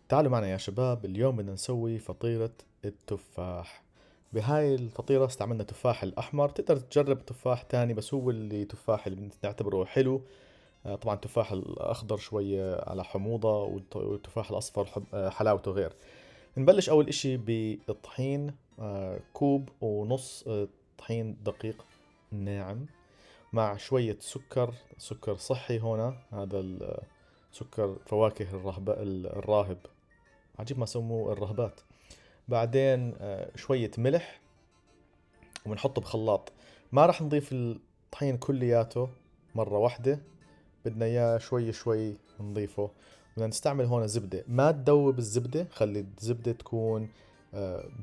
تعالوا معنا يا شباب، اليوم بدنا نسوي فطيرة التفاح. بهاي الفطيرة استعملنا تفاح الأحمر، تقدر تجرب تفاح تاني بس هو اللي تفاح اللي نعتبره حلو. طبعا التفاح الأخضر شوية على حموضة، والتفاح الأصفر حلاوته غير. نبلش أول إشي بالطحين، كوب ونص طحين دقيق ناعم، مع شوية سكر صحي. هنا هذا سكر فواكه الراهب، عجيب ما سموه الرهبات. بعدين شوية ملح، وبنحطه بخلاط. ما راح نضيف الطحين كلياته مرة واحدة، بدنا اياه شوي شوي نضيفه. بدنا نستعمل هون زبدة، ما تدوب الزبدة، خلي الزبدة تكون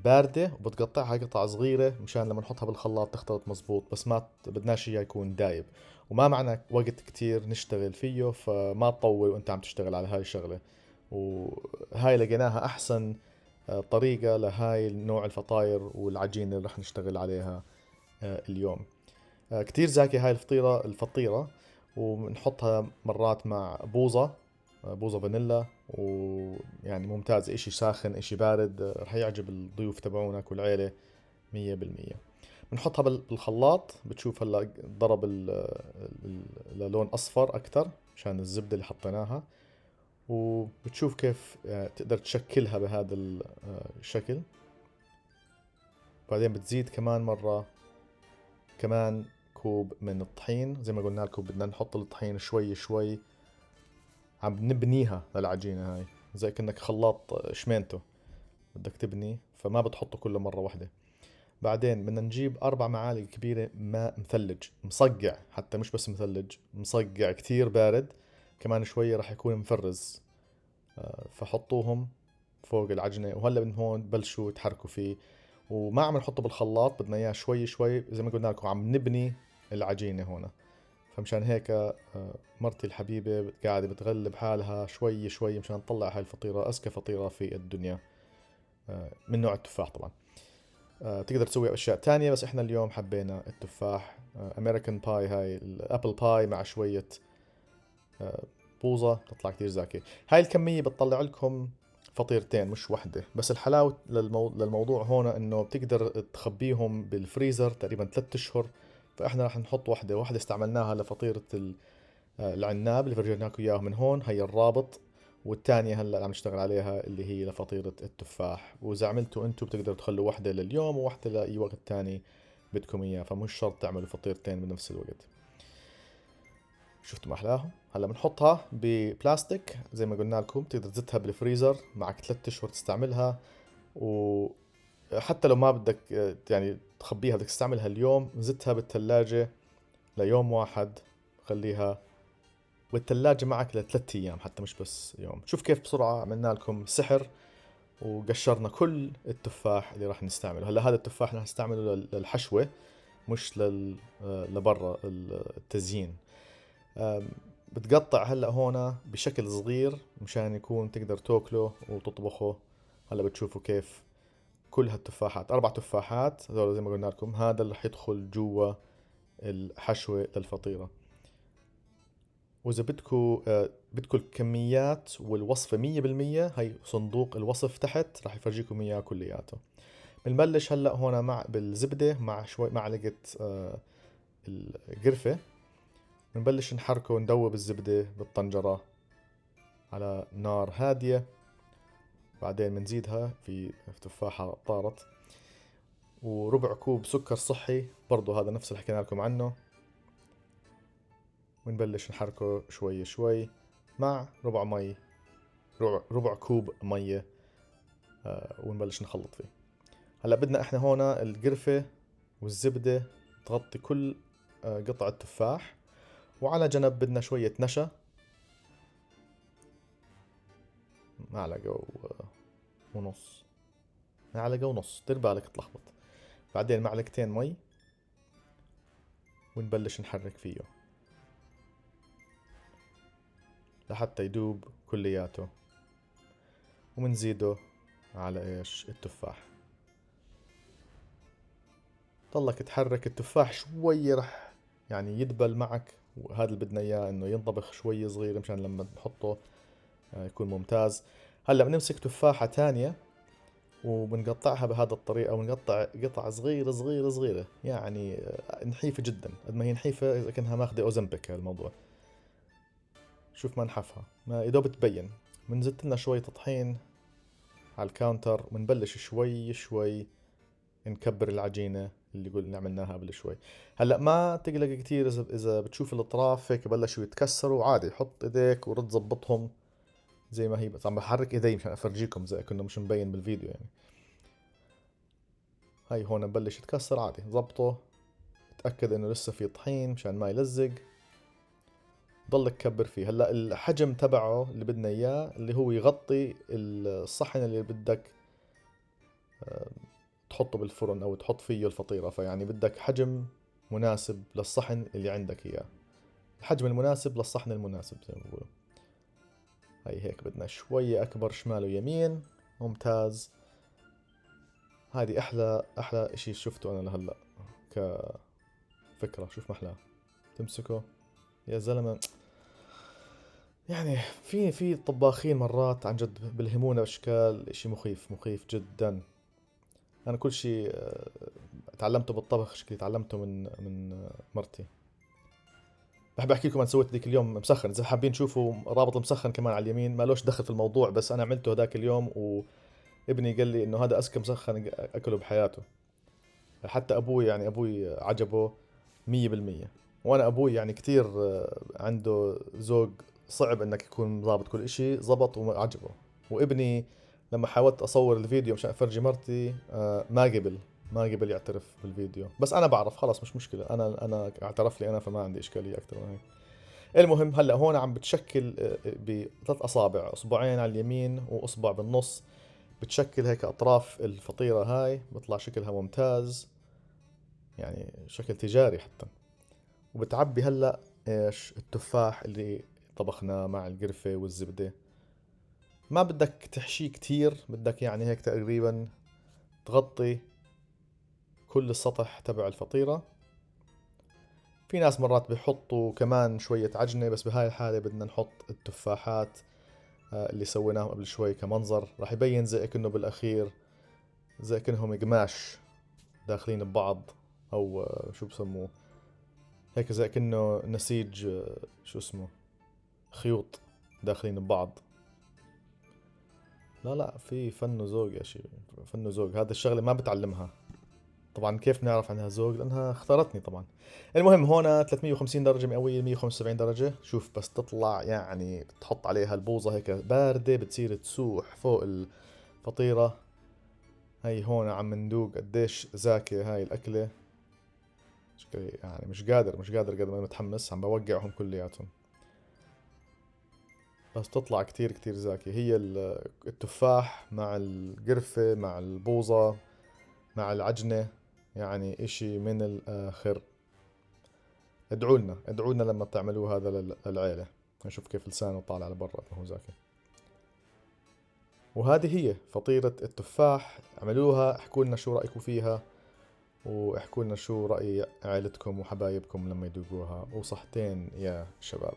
باردة، وبتقطعها قطع صغيرة مشان لما نحطها بالخلاط تختلط مزبوط، بس ما بدناش اياه يكون دايب. وما معنا وقت كتير نشتغل فيه، فما تطول وانت عم تشتغل على هاي الشغلة. وهاي لقيناها احسن طريقة لهاي النوع الفطاير والعجينة اللي رح نشتغل عليها اليوم. كتير زاكية هاي الفطيرة. وبنحطها مرات مع بوظة، بوظة فانيلا، ويعني ممتاز. اشي ساخن اشي بارد رح يعجب الضيوف تبعونك والعيلة 100%. بنحطها بالخلاط، بتشوف هلا ضرب للون اصفر اكتر مشان الزبدة اللي حطيناها. وبتشوف كيف تقدر تشكلها بهذا الشكل. بعدين بتزيد كمان مرة، كمان كوب من الطحين. زي ما قلنا لكم بدنا نحط الطحين شوي شوي، عم نبنيها للعجينة هاي، زي كأنك خلاط شمينته بدك تبني، فما بتحطه كله مرة واحدة. بعدين بدنا نجيب 4 معالق كبيرة ماء مثلج مصقع، حتى مش بس مثلج، مصقع كتير بارد. كمان شوية راح يكون مفرز. فحطوهم فوق العجنة، وهلا من هون بلشوا تحركوا فيه. وما عم نحطه بالخلاط، بدنا اياه شوي شوي زي ما قلنا لكم، عم نبني العجينة هنا. فمشان هيك مرتي الحبيبة قاعدة بتغلب حالها شوي شوي مشان تطلع هاي الفطيرة أذكى فطيرة في الدنيا، من نوع التفاح طبعا. تقدر تسوي أشياء تانية، بس إحنا اليوم حبينا التفاح. أمريكان باي، هاي الأبل باي مع شوية بوظة، تطلع كتير زاكية. هاي الكمية بتطلع لكم فطيرتين مش وحدة. بس الحلاوة للموضوع هون إنه بتقدر تخبيهم بالفريزر تقريبا 3 أشهر. فإحنا راح نحط واحدة استعملناها لفطيرة العناب اللي فرجيناكم اياه من هون، هي الرابط. والثانية هلا عم نشتغل عليها اللي هي لفطيرة التفاح. واذا عملتوا انتم بتقدروا تخلوا واحدة لليوم وواحدة لاي وقت تاني بدكم اياه، فمش شرط تعملوا فطيرتين بنفس الوقت. شفتوا ما احلاهم. هلا بنحطها ببلاستيك زي ما قلنا لكم، تقدر تزتها بالفريزر معك 3 اشهر تستعملها. وحتى لو ما بدك يعني تخبيها، بدك تستعملها اليوم، زتها بالثلاجة ليوم واحد، خليها والثلاجة معك ل3 أيام، حتى مش بس يوم. شوف كيف بسرعة عملنا لكم سحر، وقشرنا كل التفاح اللي راح نستعمله. هلا هذا التفاح راح نستعمله للحشوة، مش لبرا التزيين. آم، بتقطع هلا هون بشكل صغير مشان يكون تقدر تاكله وتطبخه. هلا بتشوفوا كيف كل هالتفاحات، 4 تفاحات هذول زي ما قلنا لكم، هذا اللي رح يدخل جوا الحشوة للفطيرة. وإذا بدكم الكميات والوصفة 100%، هي صندوق الوصف تحت راح يفرجيكم إياه كلياته. بنبلش هلأ هون مع بالزبدة مع شوي معلقة القرفة. بنبلش نحركه وندوب الزبدة بالطنجرة على نار هادية. بعدين بنزيدها في تفاحة طارت، وربع كوب سكر صحي برضو، هذا نفس اللي حكينا لكم عنه. ونبلش نحركه شوي شوي مع ربع كوب مية. ونبلش نخلط فيه. هلا بدنا احنا هون القرفة والزبدة تغطي كل قطعة تفاح. وعلى جنب بدنا شوية نشا، معلقة ونص، معلقة ونص، دير بالك تلخبط. بعدين معلقتين مي، ونبلش نحرك فيه لحتى يدوب كلياته. ومنزيده على ايش التفاح. ضلك تحرك التفاح شوي، رح يعني يدبل معك. وهذا اللي بدنا اياه، انه ينطبخ شوي صغير مشان لما نحطه يكون ممتاز. هلا بنمسك تفاحة تانية وبنقطعها بهذا الطريقة، ونقطع قطع صغيرة صغيرة صغيرة، يعني نحيفة جدا، قد ما هي نحيفة إذا كأنها ماخذة أوزمبيك. هالموضوع شوف ما نحفها، ما يدوب تبين. بنزت لنا شوي طحين على الكاونتر، ونبلش شوي شوي نكبر العجينة اللي قلنا عملناها قبل شوي. هلا ما تقلق كثير إذا بتشوف الأطراف هيك بلشوا يتكسروا، عادي حط إيديك ورد ضبطهم زي ما هي. بس عم بحرك إيدي مشان أفرجيكم زي كأنه مش مبين بالفيديو يعني. هاي هون ببلش يتكسر عادي، ضبطه، تأكد إنه لسه في طحين مشان ما يلزق. ضلك كبر فيه. هلا الحجم تبعه اللي بدنا إياه اللي هو يغطي الصحن اللي بدك تحطه بالفرن او تحط فيه الفطيرة. فيعني بدك حجم مناسب للصحن اللي عندك اياه، الحجم المناسب للصحن المناسب زي ما بقولوا. هاي هيك بدنا شوية اكبر شمال ويمين. ممتاز. هذه احلى اشي شفته انا لهلا كفكرة. شوف محلاه تمسكه يا زلمة. يعني في طباخين مرات عن جد بلهمونا اشكال، اشي مخيف مخيف جدا. انا كل شيء تعلمته بالطبخ شكلي تعلمته من مرتي. بحب احكي لكم انا سويت ذيك اليوم مسخن، اذا حابين تشوفوا رابط المسخن كمان على اليمين، ما لوش دخل في الموضوع، بس انا عملته هذاك اليوم وابني قال لي انه هذا اذكى مسخن اكله بحياته. حتى ابوي، يعني ابوي عجبه 100%. وانا ابوي يعني كتير عنده ذوق، صعب انك يكون ضابط كل اشي، زبط وعجبه. وابني لما حاولت اصور الفيديو مشان افرجي مرتي ما قبل يعترف بالفيديو. بس انا بعرف خلاص مش مشكلة، انا اعترف لي انا، فما عندي اشكالية اكثر من هيك. المهم هلا هون عم بتشكل بثلاث اصابع، اصبعين على اليمين واصبع بالنص، بتشكل هيك اطراف الفطيرة. هاي بيطلع شكلها ممتاز، يعني شكل تجاري حتى. وبتعبي هلا ايش التفاح اللي طبخناه مع القرفة والزبدة. ما بدك تحشيه كتير، بدك يعني هيك تقريبا تغطي كل السطح تبع الفطيرة. في ناس مرات بيحطوا كمان شوية عجنة، بس بهاي الحالة بدنا نحط التفاحات اللي سويناهم قبل شوي كمنظر، راح يبين زي كأنه بالأخير زي كأنهم قماش داخلين ببعض، أو شو بسموه هيك، زي كأنه نسيج شو اسمه، خيوط داخلين ببعض. لا في فن وذوق يا شي، فن وذوق. هذا الشغلة ما بتعلمها طبعا. كيف نعرف عنها ذوق؟ لانها اختارتني طبعا. المهم هون 350 درجة مئوية، 175 درجة. شوف بس تطلع يعني بتحط عليها البوظة هيك باردة بتصير تسوح فوق الفطيرة. هي هون عم ندوق قديش زاكية هاي الأكلة. شكلي يعني مش قادر قد ما متحمس، عم بوقعهم كلياتهم. بس تطلع كتير كتير زاكية. هي التفاح مع القرفة مع البوظة مع العجنة، يعني اشي من الآخر. ادعوا لنا لما تعملوا هذا للعيلة. نشوف كيف لسانه طالع لبرا ما هو زاكي. وهذه هي فطيرة التفاح. اعملوها، احكوا لنا شو رأيكم فيها، واحكوا لنا شو رأي عائلتكم وحبايبكم لما يذوقوها. وصحتين يا شباب.